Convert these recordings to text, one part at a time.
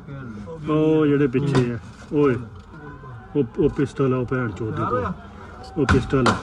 ओ जेड़े पीछे है ओए ओ पिस्टल है ओ भैन चोद दी ओ पिस्टल है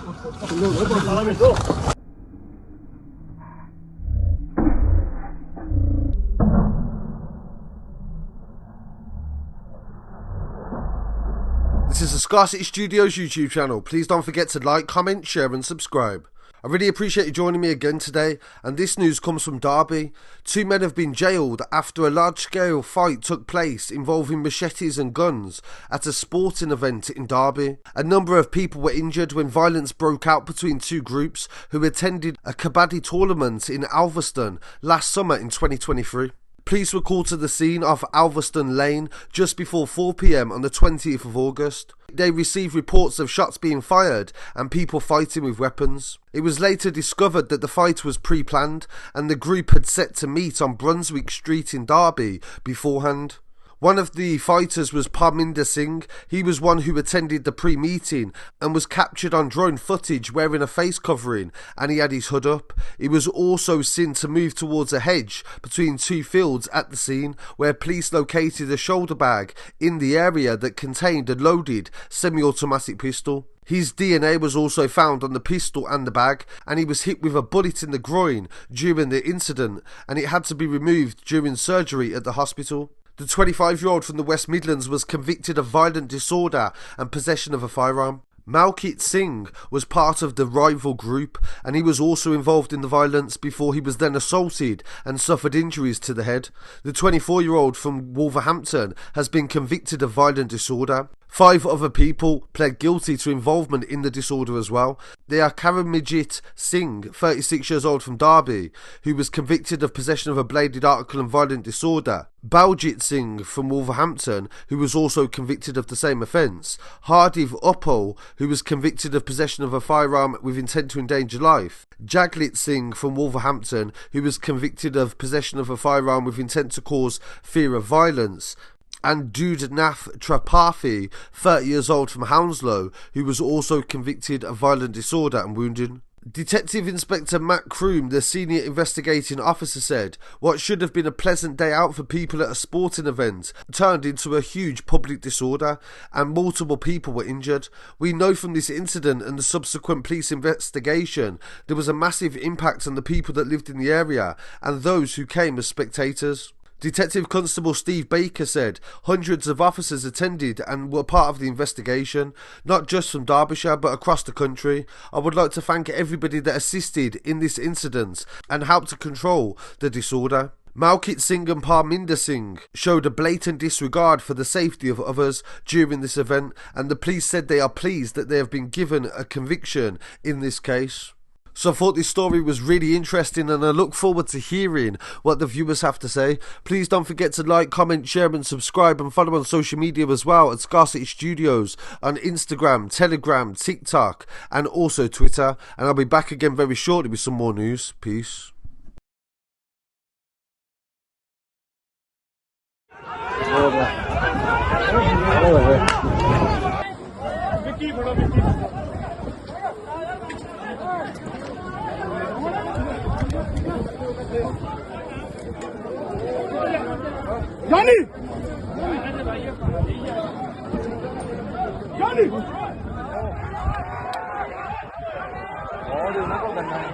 This is the Scarcity Studios YouTube channel. Please don't forget to like, comment, share and subscribe. I really appreciate you joining me again today, and this news comes from Derby. 2 men have been jailed after a large-scale fight took place involving machetes and guns at a sporting event in Derby. A number of people were injured when violence broke out between two groups who attended a Kabaddi tournament in Alvaston last summer in 2023. Police were called to the scene off Elvaston Lane just before 4 PM on the 20th of August. They received reports of shots being fired and people fighting with weapons. It was later discovered that the fight was pre-planned and the group had set to meet on Brunswick Street in Derby beforehand. One of the fighters was Parminder Singh. He was one who attended the pre-meeting and was captured on drone footage wearing a face covering, and he had his hood up. He was also seen to move towards a hedge between two fields at the scene, where police located a shoulder bag in the area that contained a loaded semi-automatic pistol. His DNA was also found on the pistol and the bag, and he was hit with a bullet in the groin during the incident, and it had to be removed during surgery at the hospital. The 25-year-old from the West Midlands was convicted of violent disorder and possession of a firearm. Machetes Singh was part of the rival group, and he was also involved in the violence before he was then assaulted and suffered injuries to the head. The 24-year-old from Wolverhampton has been convicted of violent disorder. 5 other people pled guilty to involvement in the disorder as well. They are Parminder Singh, 36 years old from Derby, who was convicted of possession of a bladed article and violent disorder. Elvaston Singh from Wolverhampton, who was also convicted of the same offence. Hardiv Uppal, who was convicted of possession of a firearm with intent to endanger life. Jaglit Singh from Wolverhampton, who was convicted of possession of a firearm with intent to cause fear of violence. And Dudnath Tripathi, 30 years old from Hounslow, who was also convicted of violent disorder and wounding. Detective Inspector Matt Croom, the senior investigating officer, said what should have been a pleasant day out for people at a sporting event turned into a huge public disorder and multiple people were injured. We know from this incident and the subsequent police investigation there was a massive impact on the people that lived in the area and those who came as spectators. Detective Constable Steve Baker said hundreds of officers attended and were part of the investigation, not just from Derbyshire but across the country. I would like to thank everybody that assisted in this incident and helped to control the disorder. Machetes Singh and Parminder Singh showed a blatant disregard for the safety of others during this event, and the police said they are pleased that they have been given a conviction in this case. So I thought this story was really interesting, and I look forward to hearing what the viewers have to say. Please don't forget to like, comment, share and subscribe, and follow on social media as well at Scarcity Studios on Instagram, Telegram, TikTok and also Twitter. And I'll be back again very shortly with some more news. Peace. Johnny! Johnny! और इनको करना है।